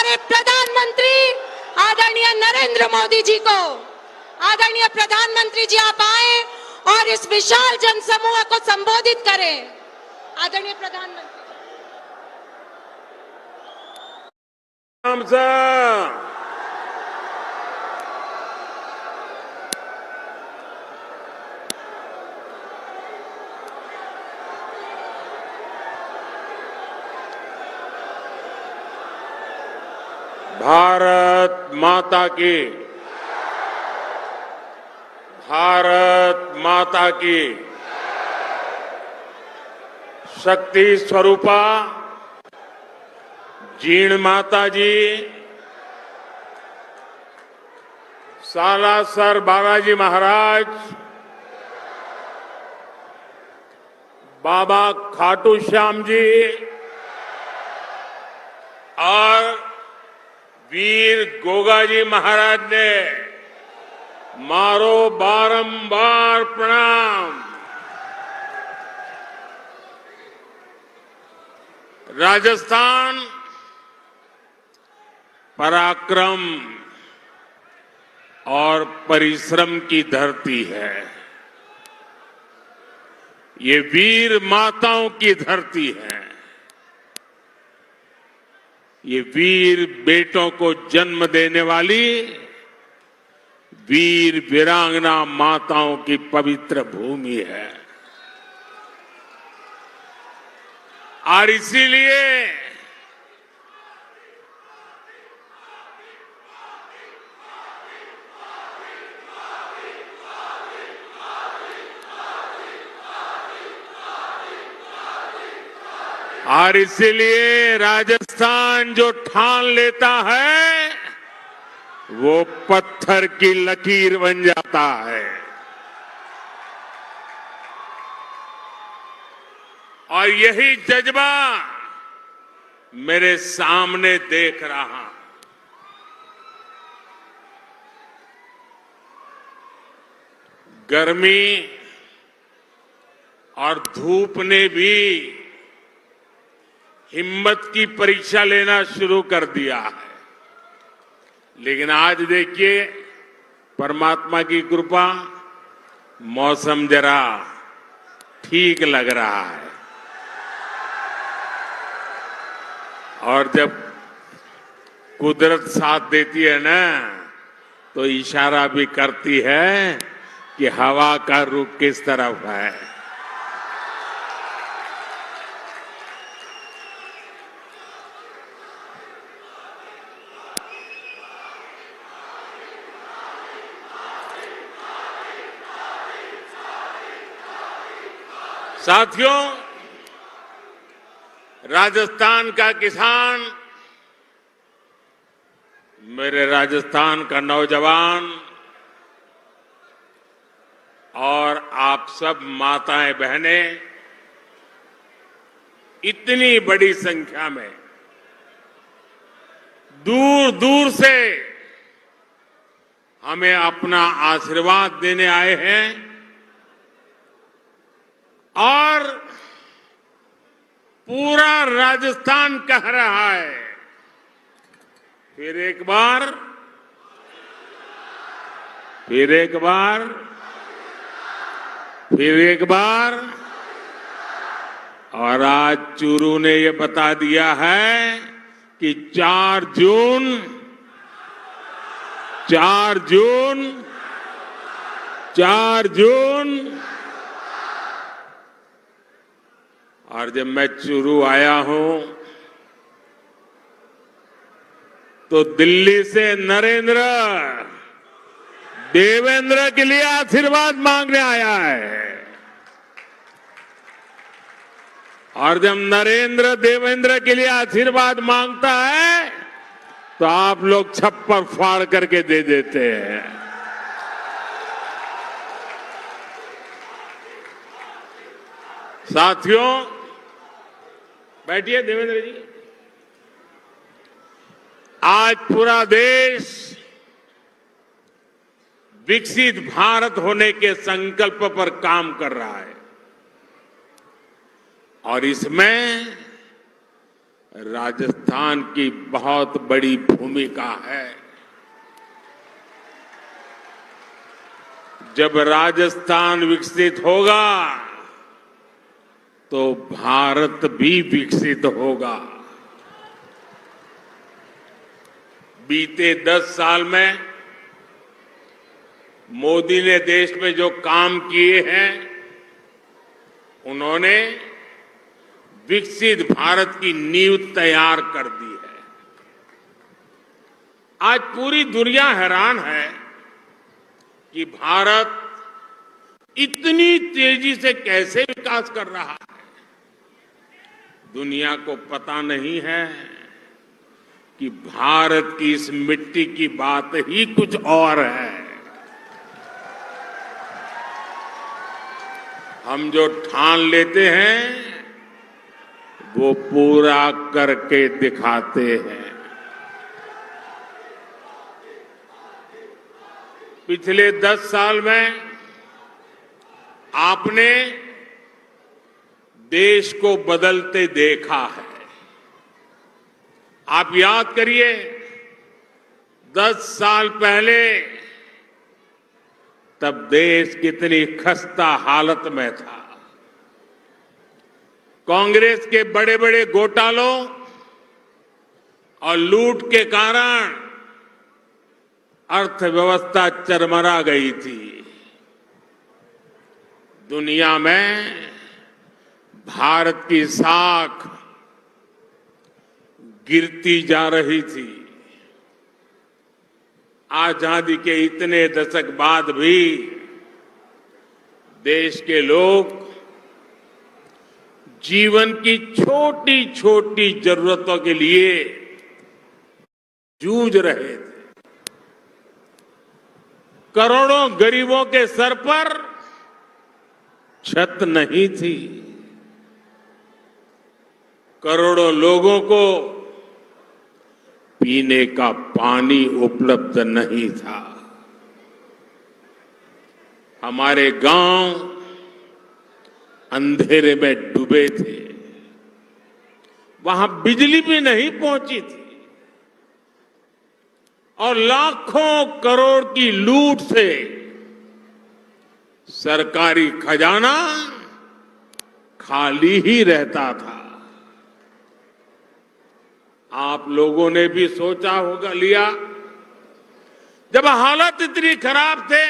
हमारे प्रधानमंत्री आदरणीय नरेंद्र मोदी जी को, आदरणीय प्रधानमंत्री जी आप आए और इस विशाल जनसमूह को संबोधित करें। आदरणीय प्रधानमंत्री भारत माता की, भारत माता की शक्ति स्वरूपा जीण माता जी, सालासर बालाजी महाराज, बाबा खाटू श्याम जी और वीर गोगाजी महाराज ने मारो बारंबार प्रणाम। राजस्थान पराक्रम और परिश्रम की धरती है। ये वीर माताओं की धरती है। ये वीर बेटों को जन्म देने वाली वीर वीरांगना माताओं की पवित्र भूमि है। और इसीलिए राजस्थान जो ठान लेता है वो पत्थर की लकीर बन जाता है। और यही जज्बा मेरे सामने देख रहा हूं। गर्मी और धूप ने भी हिम्मत की परीक्षा लेना शुरू कर दिया है, लेकिन आज देखिए परमात्मा की कृपा, मौसम जरा ठीक लग रहा है। और जब कुदरत साथ देती है ना, तो इशारा भी करती है कि हवा का रुख किस तरफ है। साथियों, राजस्थान का किसान, मेरे राजस्थान का नौजवान और आप सब माताएं बहनें इतनी बड़ी संख्या में दूर दूर से हमें अपना आशीर्वाद देने आए हैं। और पूरा राजस्थान कह रहा है, फिर एक बार, फिर एक बार, फिर एक बार। और आज चूरू ने ये बता दिया है कि 4 जून 4 जून। और जब मैं चूरू आया हूं तो दिल्ली से नरेंद्र देवेंद्र के लिए आशीर्वाद मांगने आया है। और जब नरेंद्र देवेंद्र के लिए आशीर्वाद मांगता है तो आप लोग छप्पर फाड़ करके दे देते हैं। साथियों, बैठिए देवेंद्र जी। आज पूरा देश विकसित भारत होने के संकल्प पर काम कर रहा है और इसमें राजस्थान की बहुत बड़ी भूमिका है। जब राजस्थान विकसित होगा तो भारत भी विकसित होगा। बीते 10 साल में मोदी ने देश में जो काम किए हैं, उन्होंने विकसित भारत की नींव तैयार कर दी है। आज पूरी दुनिया हैरान है कि भारत इतनी तेजी से कैसे विकास कर रहा है। दुनिया को पता नहीं है कि भारत की इस मिट्टी की बात ही कुछ और है। हम जो ठान लेते हैं वो पूरा करके दिखाते हैं। पिछले 10 साल में आपने देश को बदलते देखा है। आप याद करिए, 10 साल पहले तब देश कितनी खस्ता हालत में था। कांग्रेस के बड़े बड़े घोटालों और लूट के कारण अर्थव्यवस्था चरमरा गई थी। दुनिया में भारत की साख गिरती जा रही थी। आजादी के इतने दशक बाद भी देश के लोग जीवन की छोटी छोटी जरूरतों के लिए जूझ रहे थे। करोड़ों गरीबों के सर पर छत नहीं थी। करोड़ों लोगों को पीने का पानी उपलब्ध नहीं था। हमारे गांव अंधेरे में डूबे थे। वहां बिजली भी नहीं पहुंची थी और लाखों करोड़ की लूट से सरकारी खजाना खाली ही रहता था। आप लोगों ने भी सोचा होगा लिया, जब हालत इतनी खराब थे,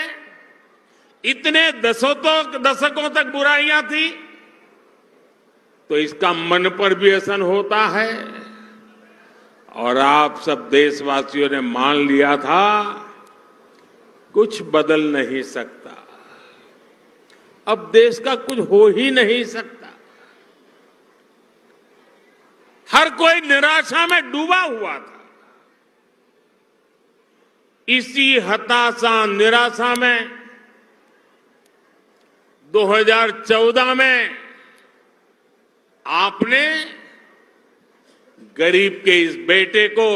इतने दशकों तक बुराइयां थी, तो इसका मन पर भी असर होता है। और आप सब देशवासियों ने मान लिया था कुछ बदल नहीं सकता, अब देश का कुछ हो ही नहीं सकता। हर कोई निराशा में डूबा हुआ था। इसी हताशा निराशा में 2014 में आपने गरीब के इस बेटे को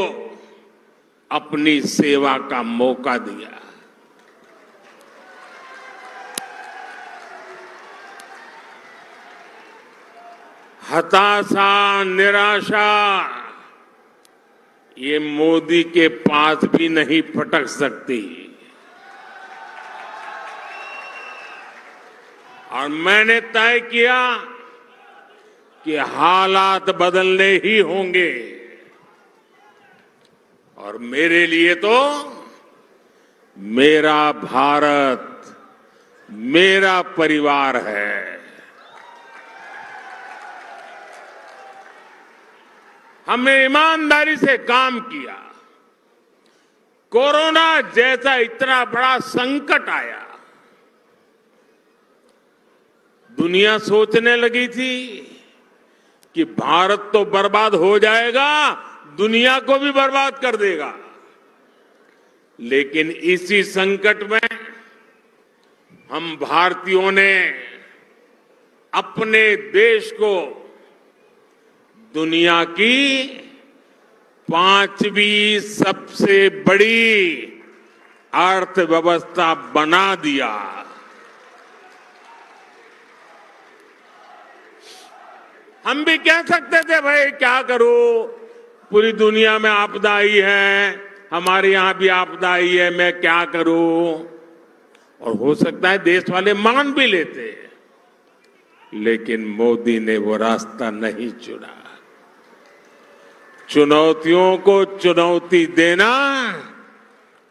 अपनी सेवा का मौका दिया। हताशा निराशा ये मोदी के पास भी नहीं फटक सकती। और मैंने तय किया कि हालात बदलने ही होंगे। और मेरे लिए तो मेरा भारत मेरा परिवार है। हमने ईमानदारी से काम किया। कोरोना जैसा इतना बड़ा संकट आया, दुनिया सोचने लगी थी कि भारत तो बर्बाद हो जाएगा, दुनिया को भी बर्बाद कर देगा। लेकिन इसी संकट में हम भारतीयों ने अपने देश को दुनिया की 5वीं सबसे बड़ी अर्थव्यवस्था बना दिया। हम भी कह सकते थे भाई क्या करूं, पूरी दुनिया में आपदा आई है, हमारे यहां भी आपदा आई है, मैं क्या करूं। और हो सकता है देश वाले मान भी लेते, लेकिन मोदी ने वो रास्ता नहीं चुना। चुनौतियों को चुनौती देना,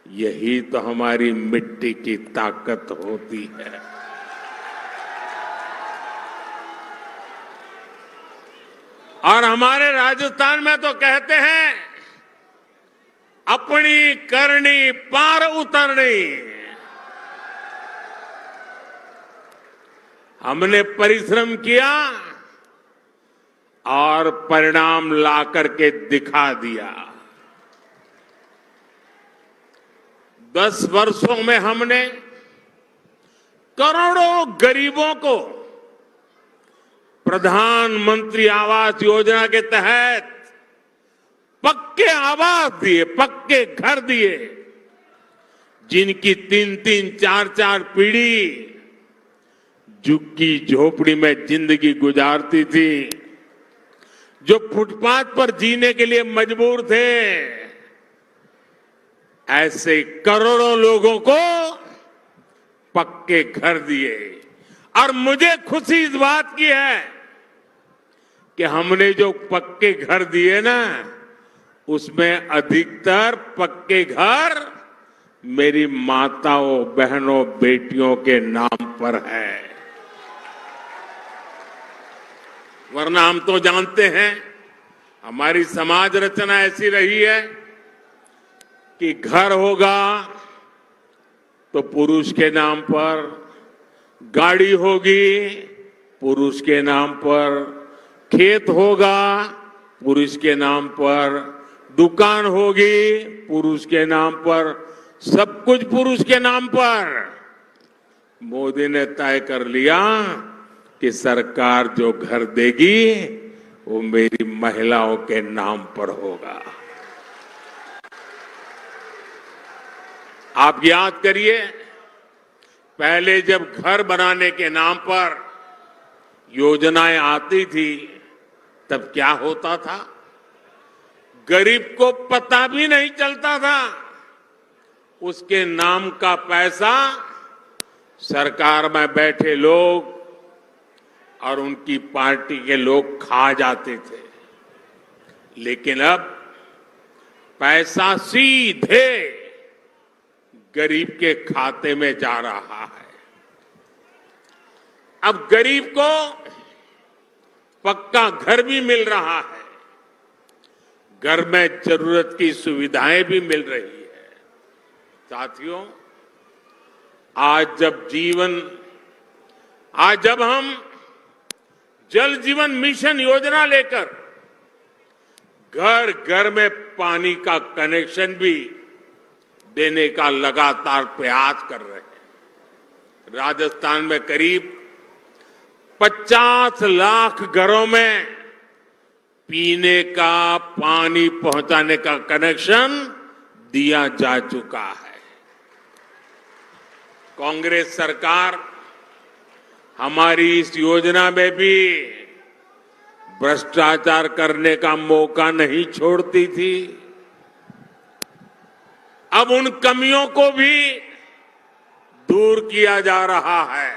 यही तो हमारी मिट्टी की ताकत होती है। और हमारे राजस्थान में तो कहते हैं, अपनी करनी पार उतरनी। हमने परिश्रम किया और परिणाम ला करके दिखा दिया। 10 वर्षों में हमने करोड़ों गरीबों को प्रधानमंत्री आवास योजना के तहत पक्के आवास दिए, पक्के घर दिए, जिनकी 3-3, 4-4 पीढ़ी झुग्गी झोपड़ी में जिंदगी गुजारती थी, जो फुटपाथ पर जीने के लिए मजबूर थे, ऐसे करोड़ों लोगों को पक्के घर दिए। और मुझे खुशी इस बात की है कि हमने जो पक्के घर दिए ना, उसमें अधिकतर पक्के घर मेरी माताओं, बहनों, बेटियों के नाम पर है। वरना हम तो जानते हैं हमारी समाज रचना ऐसी रही है कि घर होगा तो पुरुष के नाम पर, गाड़ी होगी पुरुष के नाम पर, खेत होगा पुरुष के नाम पर, दुकान होगी पुरुष के नाम पर, सब कुछ पुरुष के नाम पर। मोदी ने तय कर लिया कि सरकार जो घर देगी वो मेरी महिलाओं के नाम पर होगा। आप याद करिए, पहले जब घर बनाने के नाम पर योजनाएं आती थी तब क्या होता था, गरीब को पता भी नहीं चलता था। उसके नाम का पैसा सरकार में बैठे लोग और उनकी पार्टी के लोग खा जाते थे। लेकिन अब पैसा सीधे गरीब के खाते में जा रहा है। अब गरीब को पक्का घर भी मिल रहा है, घर में जरूरत की सुविधाएं भी मिल रही है। साथियों, आज जब हम जल जीवन मिशन योजना लेकर घर घर में पानी का कनेक्शन भी देने का लगातार प्रयास कर रहे हैं। राजस्थान में करीब 50 लाख घरों में पीने का पानी पहुंचाने का कनेक्शन दिया जा चुका है। कांग्रेस सरकार हमारी इस योजना में भी भ्रष्टाचार करने का मौका नहीं छोड़ती थी। अब उन कमियों को भी दूर किया जा रहा है।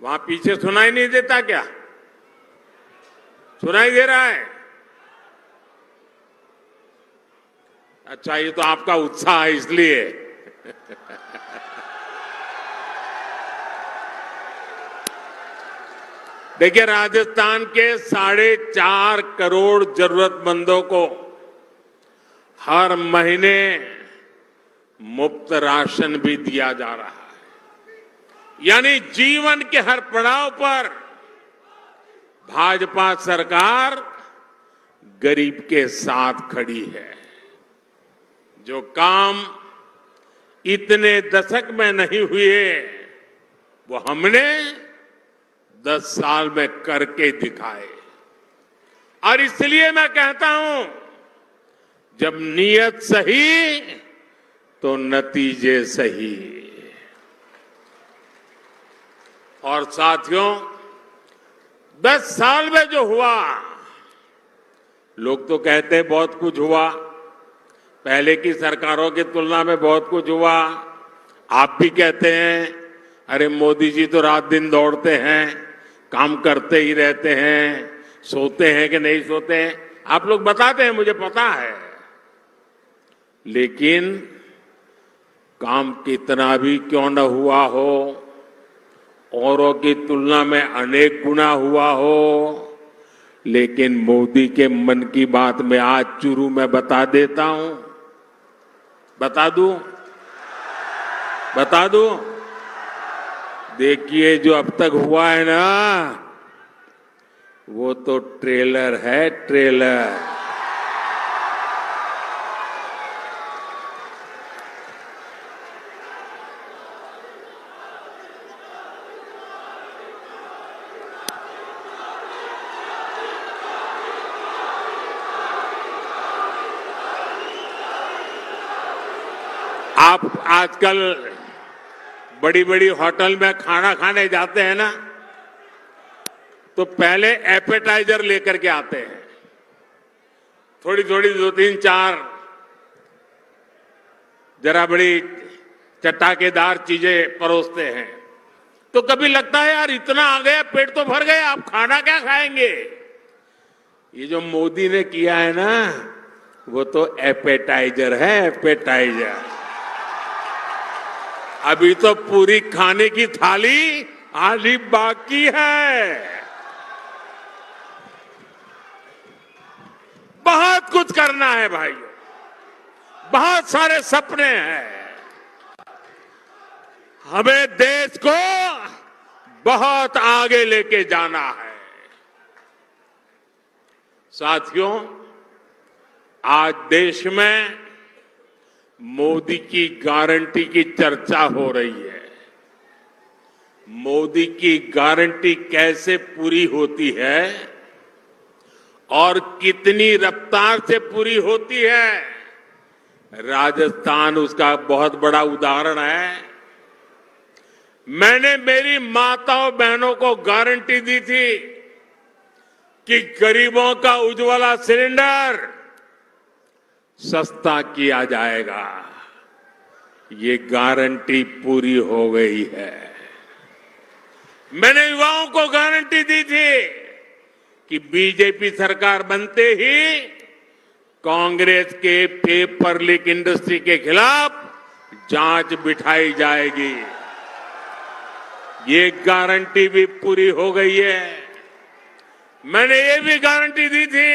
वहां पीछे सुनाई नहीं देता क्या? सुनाई दे रहा है? अच्छा, ये तो आपका उत्साह है इसलिए। देखिए, राजस्थान के 4.5 करोड़ जरूरतमंदों को हर महीने मुफ्त राशन भी दिया जा रहा है। यानी जीवन के हर पड़ाव पर भाजपा सरकार गरीब के साथ खड़ी है। जो काम इतने दशक में नहीं हुए, वो हमने 10 साल में करके दिखाए। और इसलिए मैं कहता हूं, जब नीयत सही तो नतीजे सही। और साथियों, 10 साल में जो हुआ, लोग तो कहते हैं बहुत कुछ हुआ, पहले की सरकारों की तुलना में बहुत कुछ हुआ। आप भी कहते हैं अरे मोदी जी तो रात दिन दौड़ते हैं, काम करते ही रहते हैं, सोते हैं कि नहीं सोते हैं, आप लोग बताते हैं, मुझे पता है। लेकिन काम कितना भी क्यों न हुआ हो, औरों की तुलना में अनेक गुना हुआ हो, लेकिन मोदी के मन की बात में आज चुरू में बता देता हूं, बता दूं। देखिए जो अब तक हुआ है ना, वो तो ट्रेलर है, ट्रेलर। आप आजकल बड़ी बड़ी होटल में खाना खाने जाते हैं ना, तो पहले एपेटाइजर लेकर के आते हैं, थोड़ी थोड़ी 2-3-4 जरा बड़ी चटाकेदार चीजें परोसते हैं। तो कभी लगता है यार इतना आ गया, पेट तो भर गया, आप खाना क्या खाएंगे। ये जो मोदी ने किया है ना, वो तो एपेटाइजर है, एपेटाइजर। अभी तो पूरी खाने की थाली आधी बाकी है। बहुत कुछ करना है भाइयों, बहुत सारे सपने हैं। हमें देश को बहुत आगे लेके जाना है। साथियों, आज देश में मोदी की गारंटी की चर्चा हो रही है। मोदी की गारंटी कैसे पूरी होती है और कितनी रफ्तार से पूरी होती है, राजस्थान उसका बहुत बड़ा उदाहरण है। मैंने मेरी माताओं बहनों को गारंटी दी थी कि गरीबों का उज्ज्वला सिलेंडर सस्ता किया जाएगा। ये गारंटी पूरी हो गई है। मैंने युवाओं को गारंटी दी थी कि बीजेपी सरकार बनते ही कांग्रेस के पेपर लीक इंडस्ट्री के खिलाफ जांच बिठाई जाएगी। ये गारंटी भी पूरी हो गई है। मैंने ये भी गारंटी दी थी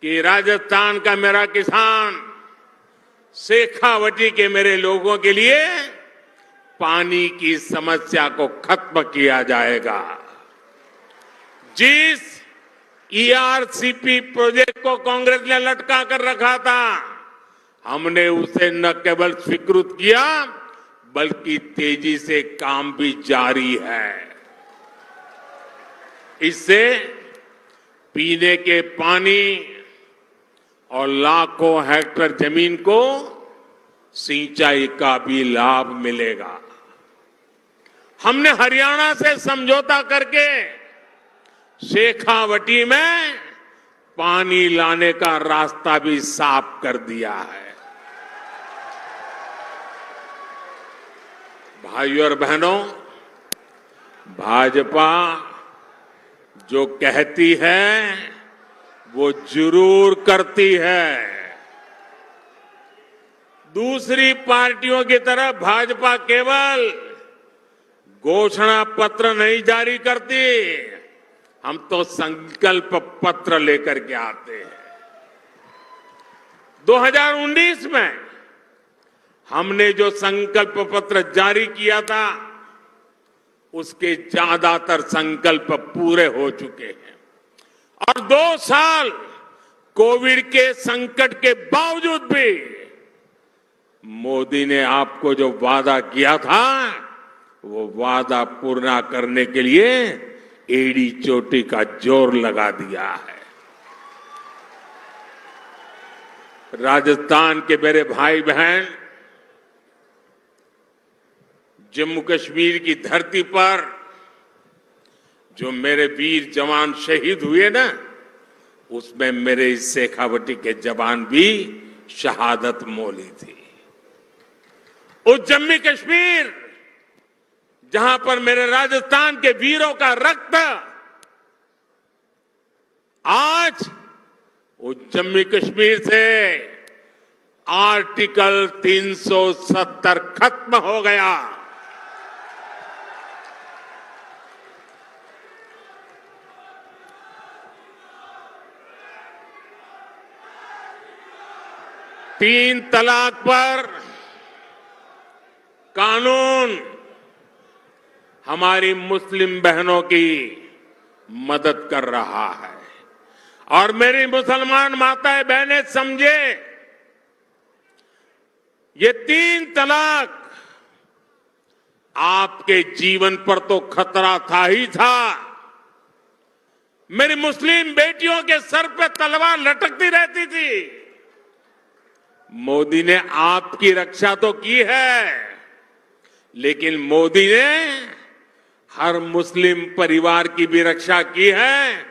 कि राजस्थान का मेरा किसान, शेखावटी के मेरे लोगों के लिए पानी की समस्या को खत्म किया जाएगा। जिस ईआरसीपी प्रोजेक्ट को कांग्रेस ने लटका कर रखा था, हमने उसे न केवल स्वीकृत किया बल्कि तेजी से काम भी जारी है। इससे पीने के पानी और लाखों हेक्टेयर जमीन को सिंचाई का भी लाभ मिलेगा। हमने हरियाणा से समझौता करके शेखावटी में पानी लाने का रास्ता भी साफ कर दिया है। भाइयों और बहनों, भाजपा जो कहती है वो जरूर करती है। दूसरी पार्टियों की तरह भाजपा केवल घोषणा पत्र नहीं जारी करती, हम तो संकल्प पत्र लेकर के आते हैं। 2019 में हमने जो संकल्प पत्र जारी किया था, उसके ज्यादातर संकल्प पूरे हो चुके हैं। और 2 साल कोविड के संकट के बावजूद भी मोदी ने आपको जो वादा किया था, वो वादा पूरा करने के लिए एड़ी चोटी का जोर लगा दिया है। राजस्थान के मेरे भाई बहन, जम्मू कश्मीर की धरती पर जो मेरे वीर जवान शहीद हुए ना, उसमें मेरे इस शेखावटी के जवान भी शहादत मोली थी। उस जम्मू कश्मीर जहां पर मेरे राजस्थान के वीरों का रक्त आज उस जम्मू कश्मीर से आर्टिकल 370 खत्म हो गया। तीन तलाक पर कानून हमारी मुस्लिम बहनों की मदद कर रहा है। और मेरी मुसलमान माताएं बहनें समझे, ये तीन तलाक आपके जीवन पर तो खतरा था ही था। मेरी मुस्लिम बेटियों के सर पे तलवार लटकती रहती थी। मोदी ने आपकी रक्षा तो की है, लेकिन मोदी ने हर मुस्लिम परिवार की भी रक्षा की है,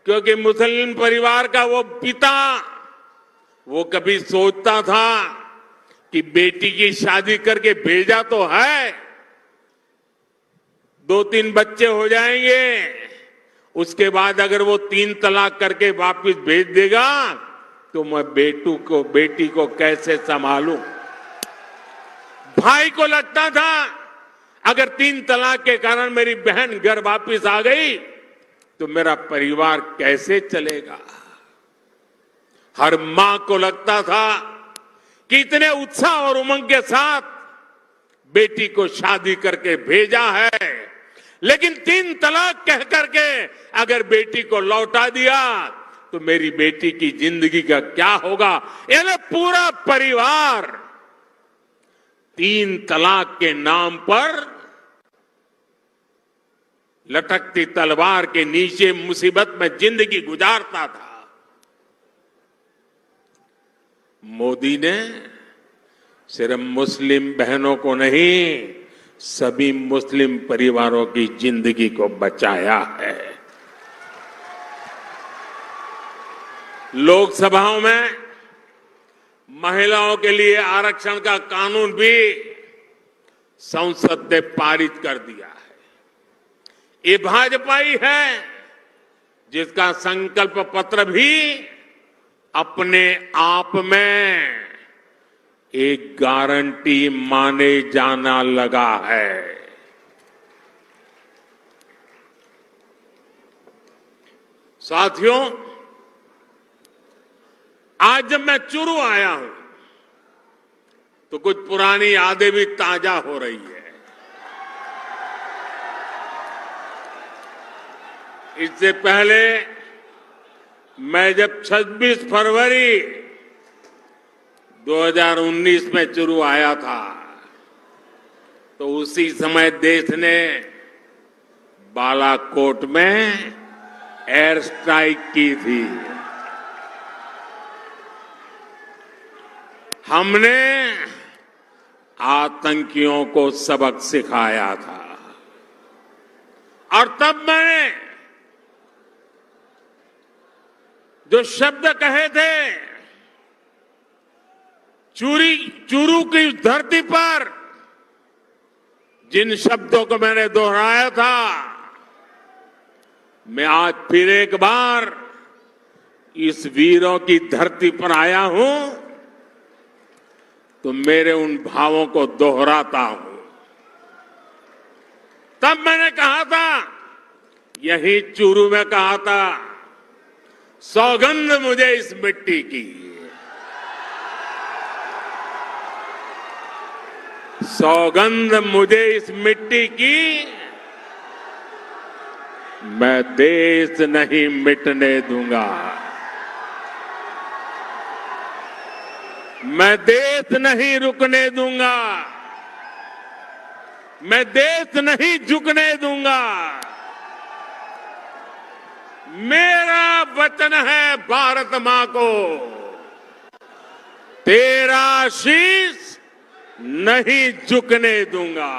क्योंकि मुस्लिम परिवार का वो पिता वो कभी सोचता था कि बेटी की शादी करके भेजा तो है, 2-3 बच्चे हो जाएंगे, उसके बाद अगर वो 3 तलाक करके वापस भेज देगा तो मैं बेटी को कैसे संभालूं। भाई को लगता था अगर 3 तलाक के कारण मेरी बहन घर वापस आ गई तो मेरा परिवार कैसे चलेगा। हर मां को लगता था कि इतने उत्साह और उमंग के साथ बेटी को शादी करके भेजा है, लेकिन 3 तलाक कह करके अगर बेटी को लौटा दिया तो मेरी बेटी की जिंदगी का क्या होगा। यानी पूरा परिवार 3 तलाक के नाम पर लटकती तलवार के नीचे मुसीबत में जिंदगी गुजारता था। मोदी ने सिर्फ मुस्लिम बहनों को नहीं, सभी मुस्लिम परिवारों की जिंदगी को बचाया है। लोकसभाओं में महिलाओं के लिए आरक्षण का कानून भी संसद ने पारित कर दिया है। ये भाजपा ही है जिसका संकल्प पत्र भी अपने आप में एक गारंटी माने जाना लगा है। साथियों, आज जब मैं चुरू आया हूं तो कुछ पुरानी यादें भी ताजा हो रही है। इससे पहले मैं जब 26 फरवरी 2019 में चुरू आया था तो उसी समय देश ने बालाकोट में एयर स्ट्राइक की थी। हमने आतंकियों को सबक सिखाया था और तब मैंने जो शब्द कहे थे, चूरू की धरती पर जिन शब्दों को मैंने दोहराया था, मैं आज फिर एक बार इस वीरों की धरती पर आया हूं तो मेरे उन भावों को दोहराता हूं। तब मैंने कहा था, यही चूरू में कहा था, सौगंध मुझे इस मिट्टी की, सौगंध मुझे इस मिट्टी की, मैं देश नहीं मिटने दूंगा, मैं देश नहीं रुकने दूंगा, मैं देश नहीं झुकने दूंगा। मेरा वचन है भारत मां को, तेरा शीश नहीं झुकने दूंगा।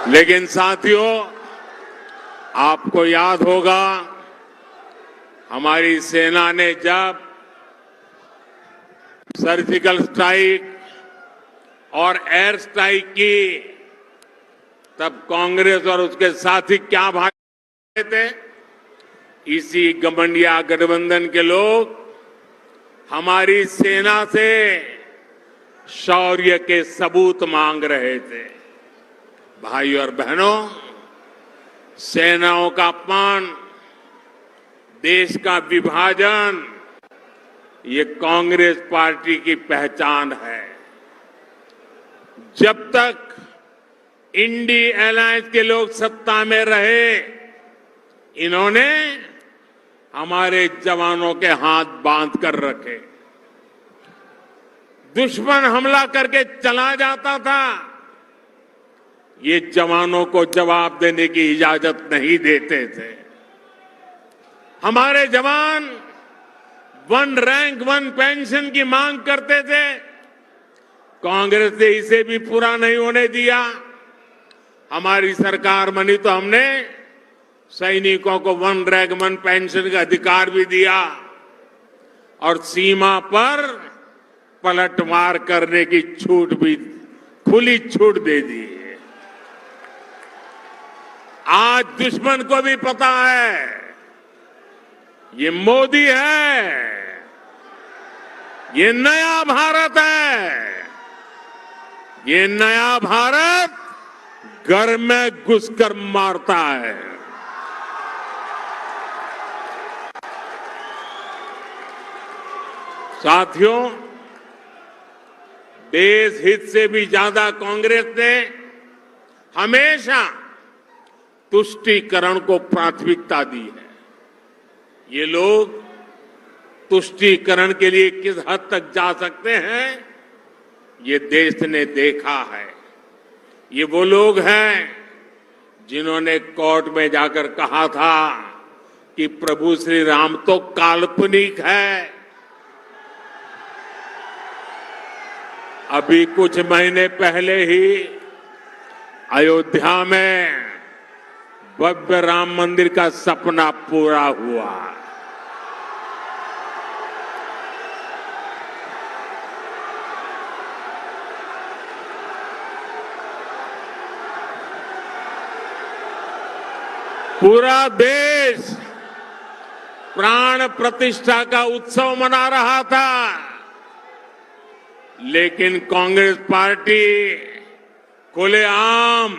लेकिन साथियों, आपको याद होगा हमारी सेना ने जब सर्जिकल स्ट्राइक और एयर स्ट्राइक की, तब कांग्रेस और उसके साथी क्या भाग थे? इसी गठबंधन गठबंधन के लोग हमारी सेना से शौर्य के सबूत मांग रहे थे। भाइयों और बहनों, सेनाओं का अपमान, देश का विभाजन, ये कांग्रेस पार्टी की पहचान है। जब तक इंडी अलायंस के लोग सत्ता में रहे, इन्होंने हमारे जवानों के हाथ बांध कर रखे। दुश्मन हमला करके चला जाता था, ये जवानों को जवाब देने की इजाजत नहीं देते थे। हमारे जवान 1 रैंक 1 पेंशन की मांग करते थे, कांग्रेस ने इसे भी पूरा नहीं होने दिया। हमारी सरकार बनी तो हमने सैनिकों को 1 रैंक 1 पेंशन का अधिकार भी दिया और सीमा पर पलटवार करने की छूट भी, खुली छूट दे दी। आज दुश्मन को भी पता है ये मोदी है, ये नया भारत है। ये नया भारत घर में घुसकर मारता है। साथियों, देश हित से भी ज्यादा कांग्रेस ने हमेशा तुष्टीकरण को प्राथमिकता दी है। ये लोग तुष्टीकरण के लिए किस हद तक जा सकते हैं, ये देश ने देखा है। ये वो लोग हैं जिन्होंने कोर्ट में जाकर कहा था कि प्रभु श्री राम तो काल्पनिक है। अभी कुछ महीने पहले ही अयोध्या में भव्य राम मंदिर का सपना पूरा हुआ। पूरा देश प्राण प्रतिष्ठा का उत्सव मना रहा था, लेकिन कांग्रेस पार्टी खुलेआम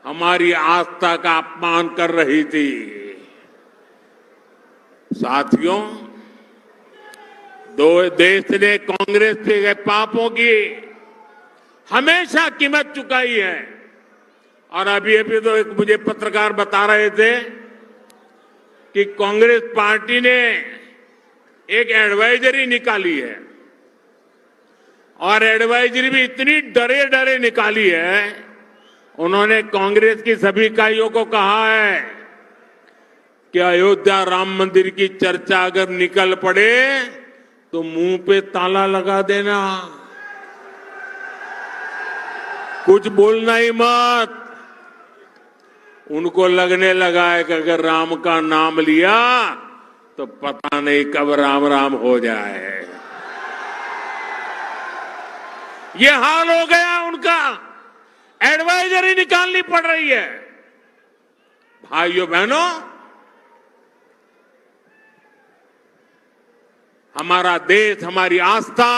हमारी आस्था का अपमान कर रही थी। साथियों, दो देश ने कांग्रेस के पापों की हमेशा कीमत चुकाई है। और अभी तो एक मुझे पत्रकार बता रहे थे कि कांग्रेस पार्टी ने एक एडवाइजरी निकाली है और एडवाइजरी भी इतनी डरे डरे निकाली है। उन्होंने कांग्रेस की सभी इकाइयों को कहा है कि अयोध्या राम मंदिर की चर्चा अगर निकल पड़े तो मुंह पे ताला लगा देना, कुछ बोलना ही मत। उनको लगने लगा है कि अगर राम का नाम लिया तो पता नहीं कब राम राम हो जाए। ये हाल हो गया उनका, एडवाइजरी निकालनी पड़ रही है। भाइयों बहनों, हमारा देश, हमारी आस्था,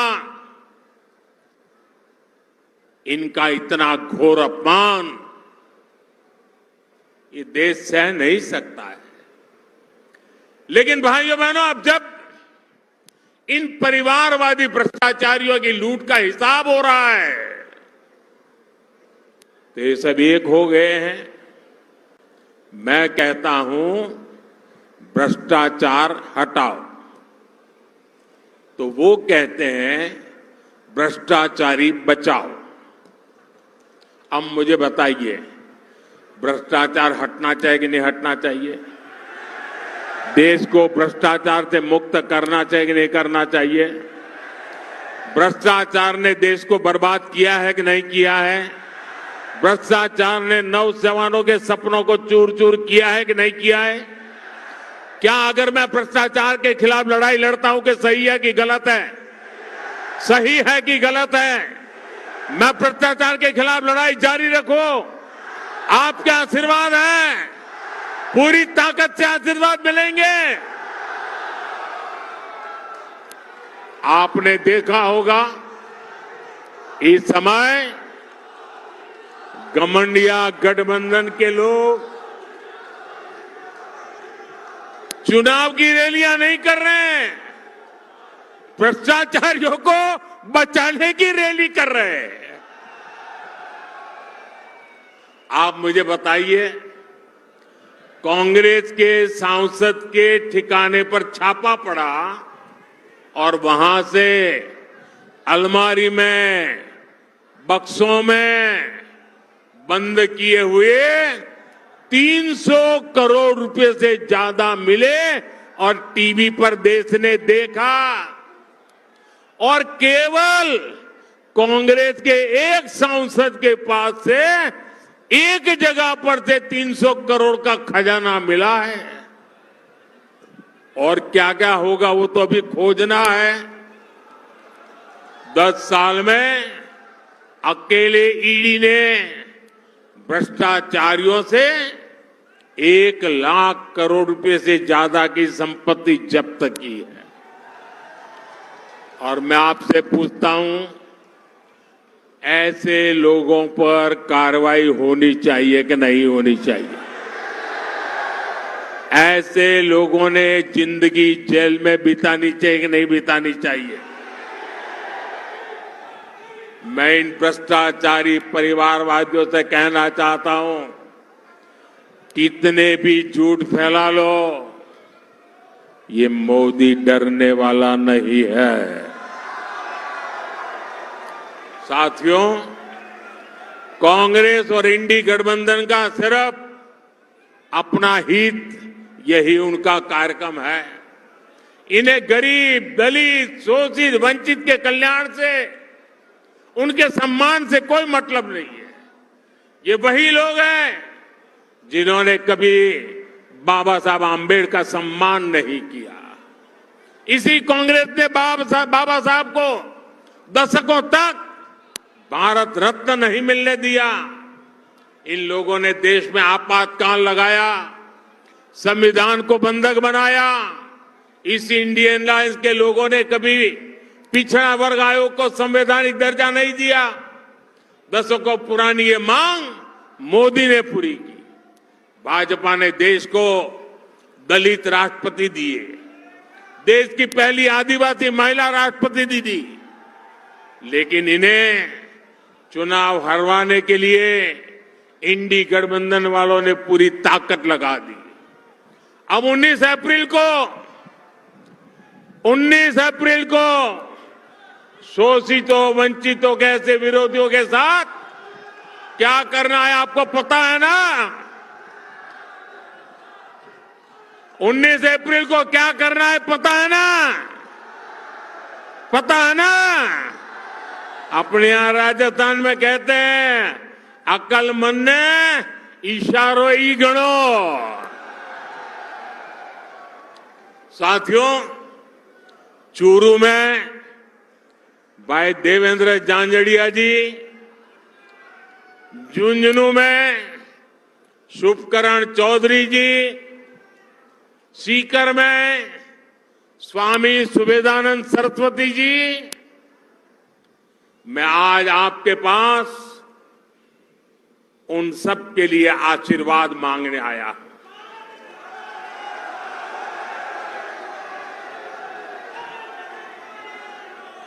इनका इतना घोर अपमान ये देश सह नहीं सकता है। लेकिन भाइयों बहनों, अब जब इन परिवारवादी भ्रष्टाचारियों की लूट का हिसाब हो रहा है तो ये सब एक हो गए हैं। मैं कहता हूं भ्रष्टाचार हटाओ, तो वो कहते हैं भ्रष्टाचारी बचाओ। अब मुझे बताइए, भ्रष्टाचार हटना चाहिए कि नहीं हटना चाहिए? देश को भ्रष्टाचार से मुक्त करना चाहिए कि नहीं करना चाहिए? भ्रष्टाचार ने देश को बर्बाद किया है कि नहीं किया है? भ्रष्टाचार ने नौजवानों के सपनों को चूर चूर किया है कि नहीं किया है? क्या अगर मैं भ्रष्टाचार के खिलाफ लड़ाई लड़ता हूं कि सही है कि गलत है? सही है कि गलत है? मैं भ्रष्टाचार के खिलाफ लड़ाई जारी रखूं, आपके आशीर्वाद है, पूरी ताकत से आशीर्वाद मिलेंगे। आपने देखा होगा इस समय घमंडिया गठबंधन के लोग चुनाव की रैलियां नहीं कर रहे हैं, भ्रष्टाचारियों को बचाने की रैली कर रहे हैं। आप मुझे बताइए, कांग्रेस के सांसद के ठिकाने पर छापा पड़ा और वहां से अलमारी में, बक्सों में बंद किए हुए 300 करोड़ रुपए से ज्यादा मिले और टीवी पर देश ने देखा, और केवल कांग्रेस के एक सांसद के पास से एक जगह पर से 300 करोड़ का खजाना मिला है। और क्या क्या होगा वो तो अभी खोजना है। 10 साल में अकेले ईडी ने भ्रष्टाचारियों से 1 लाख करोड़ रुपए से ज्यादा की संपत्ति जब्त की है। और मैं आपसे पूछता हूं, ऐसे लोगों पर कार्रवाई होनी चाहिए कि नहीं होनी चाहिए? ऐसे लोगों ने जिंदगी जेल में बितानी चाहिए कि नहीं बितानी चाहिए? मैं इन भ्रष्टाचारी परिवारवादियों से कहना चाहता हूं, कितने भी झूठ फैला लो, ये मोदी डरने वाला नहीं है। साथियों, कांग्रेस और इंडी गठबंधन का सिर्फ अपना हित, यही उनका कार्यक्रम है। इन्हें गरीब, दलित, शोषित, वंचित के कल्याण से, उनके सम्मान से कोई मतलब नहीं है। ये वही लोग हैं जिन्होंने कभी बाबा साहब आम्बेडकर का सम्मान नहीं किया। इसी कांग्रेस ने बाबा साहब को दशकों तक भारत रत्न नहीं मिलने दिया। इन लोगों ने देश में आपातकाल लगाया, संविधान को बंधक बनाया। इस इंडियन अलायंस के लोगों ने कभी पिछड़ा वर्ग आयोग को संवैधानिक दर्जा नहीं दिया। दशकों पुरानी ये मांग मोदी ने पूरी की। भाजपा ने देश को दलित राष्ट्रपति दिए, देश की पहली आदिवासी महिला राष्ट्रपति दी। लेकिन इन्हें चुनाव हरवाने के लिए इंडी गठबंधन वालों ने पूरी ताकत लगा दी। अब 19 अप्रैल को शोषितों, वंचितों के ऐसे विरोधियों के साथ क्या करना है आपको पता है ना? 19 अप्रैल को क्या करना है पता है ना? पता है ना? अपने यहां राजस्थान में कहते हैं, अकलमंद ने इशारो ही गणो। साथियों, चूरू में भाई देवेंद्र झांझड़िया जी, झुंझुनू में शुभकरण चौधरी जी, सीकर में स्वामी सुबेदानंद सरस्वती जी, मैं आज आपके पास उन सब के लिए आशीर्वाद मांगने आया हूं।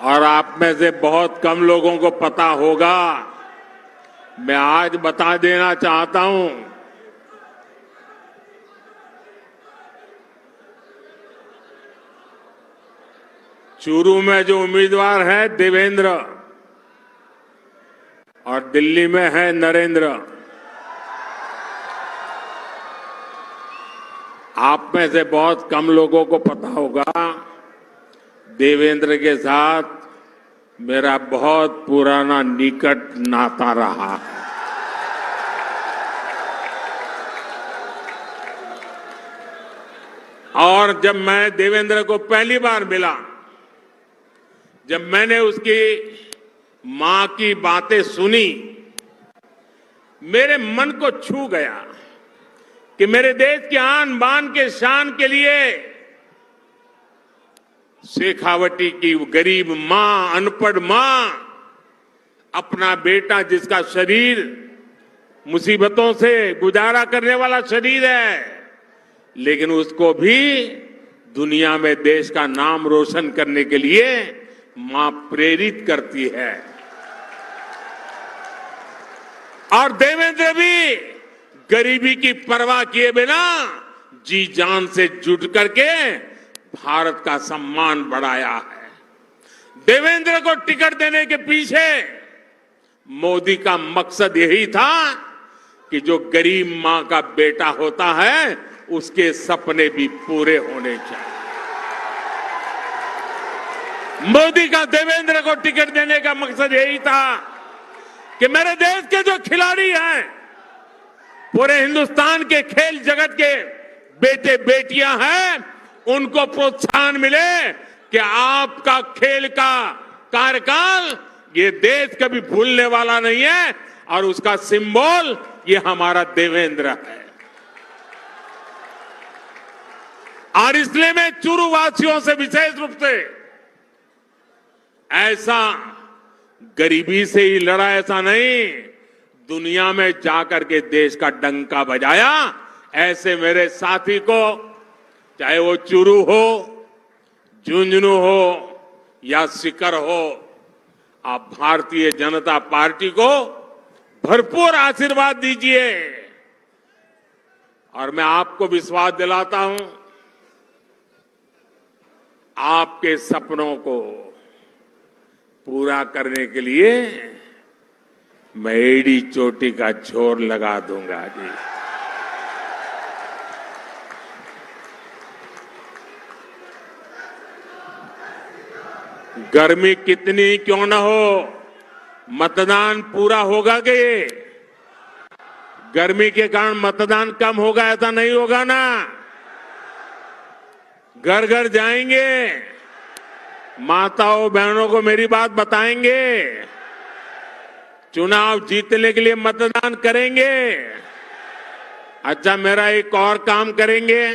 और आप में से बहुत कम लोगों को पता होगा, मैं आज बता देना चाहता हूं, चूरू में जो उम्मीदवार है देवेंद्र और दिल्ली में है नरेंद्र। आप में से बहुत कम लोगों को पता होगा, देवेंद्र के साथ मेरा बहुत पुराना निकट नाता रहा है। और जब मैं देवेंद्र को पहली बार मिला, जब मैंने उसकी मां की बातें सुनी, मेरे मन को छू गया कि मेरे देश की आन बान के शान के लिए शेखावटी की गरीब मां, अनपढ़ मां, अपना बेटा जिसका शरीर मुसीबतों से गुजारा करने वाला शरीर है, लेकिन उसको भी दुनिया में देश का नाम रोशन करने के लिए मां प्रेरित करती है। और देवेंद्र भी गरीबी की परवाह किए बिना जी जान से जुट करके भारत का सम्मान बढ़ाया है। देवेंद्र को टिकट देने के पीछे मोदी का मकसद यही था कि जो गरीब मां का बेटा होता है उसके सपने भी पूरे होने चाहिए। मोदी का देवेंद्र को टिकट देने का मकसद यही था कि मेरे देश के जो खिलाड़ी हैं, पूरे हिंदुस्तान के खेल जगत के बेटे बेटियां हैं, उनको प्रोत्साहन मिले कि आपका खेल का कार्यकाल ये देश कभी भूलने वाला नहीं है और उसका सिंबल ये हमारा देवेंद्र है। और इसलिए मैं चुरू वासियों से विशेष रूप से ऐसा गरीबी से ही लड़ा, ऐसा नहीं, दुनिया में जाकर के देश का डंका बजाया, ऐसे मेरे साथी को, चाहे वो चुरू हो, झुंझुनू हो या सीकर हो, आप भारतीय जनता पार्टी को भरपूर आशीर्वाद दीजिए। और मैं आपको विश्वास दिलाता हूं, आपके सपनों को पूरा करने के लिए मैं एड़ी चोटी का जोर लगा दूंगा जी। गर्मी कितनी क्यों न हो, मतदान पूरा होगा कि गर्मी के कारण मतदान कम होगा, ऐसा नहीं होगा ना। घर घर जाएंगे, माताओं बहनों को मेरी बात बताएंगे, चुनाव जीतने के लिए मतदान करेंगे। अच्छा, मेरा एक और काम करेंगे,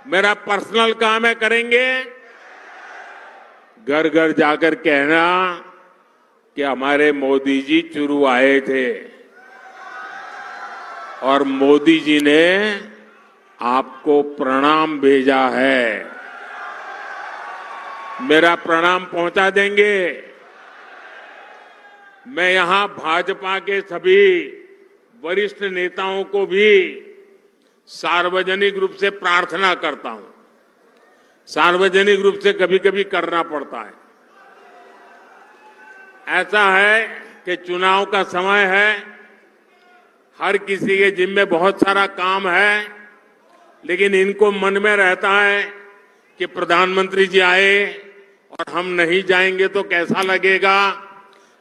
मेरा पर्सनल काम है, करेंगे। घर घर जाकर कहना कि हमारे मोदी जी चुरू आए थे और मोदी जी ने आपको प्रणाम भेजा है। मेरा प्रणाम पहुंचा देंगे। मैं यहां भाजपा के सभी वरिष्ठ नेताओं को भी सार्वजनिक रूप से प्रार्थना करता हूं। सार्वजनिक रूप से कभी कभी करना पड़ता है। ऐसा है कि चुनाव का समय है, हर किसी के जिम्मे बहुत सारा काम है, लेकिन इनको मन में रहता है कि प्रधानमंत्री जी आए और हम नहीं जाएंगे तो कैसा लगेगा।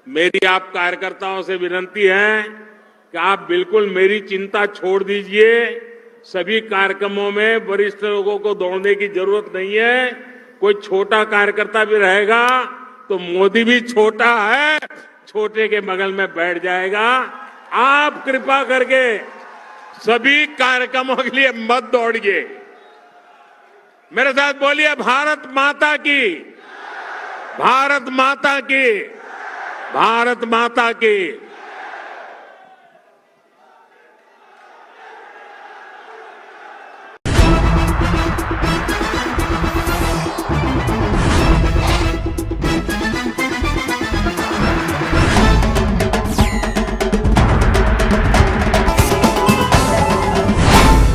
मेरी आप कार्यकर्ताओं से विनती है कि आप बिल्कुल मेरी चिंता छोड़ दीजिए। सभी कार्यक्रमों में वरिष्ठ लोगों को दौड़ने की जरूरत नहीं है। कोई छोटा कार्यकर्ता भी रहेगा तो मोदी भी छोटा है, छोटे के बगल में बैठ जाएगा। आप कृपा करके सभी कार्यक्रमों के लिए मत दौड़िए। मेरे साथ बोलिए, भारत माता की, भारत माता की, भारत माता की।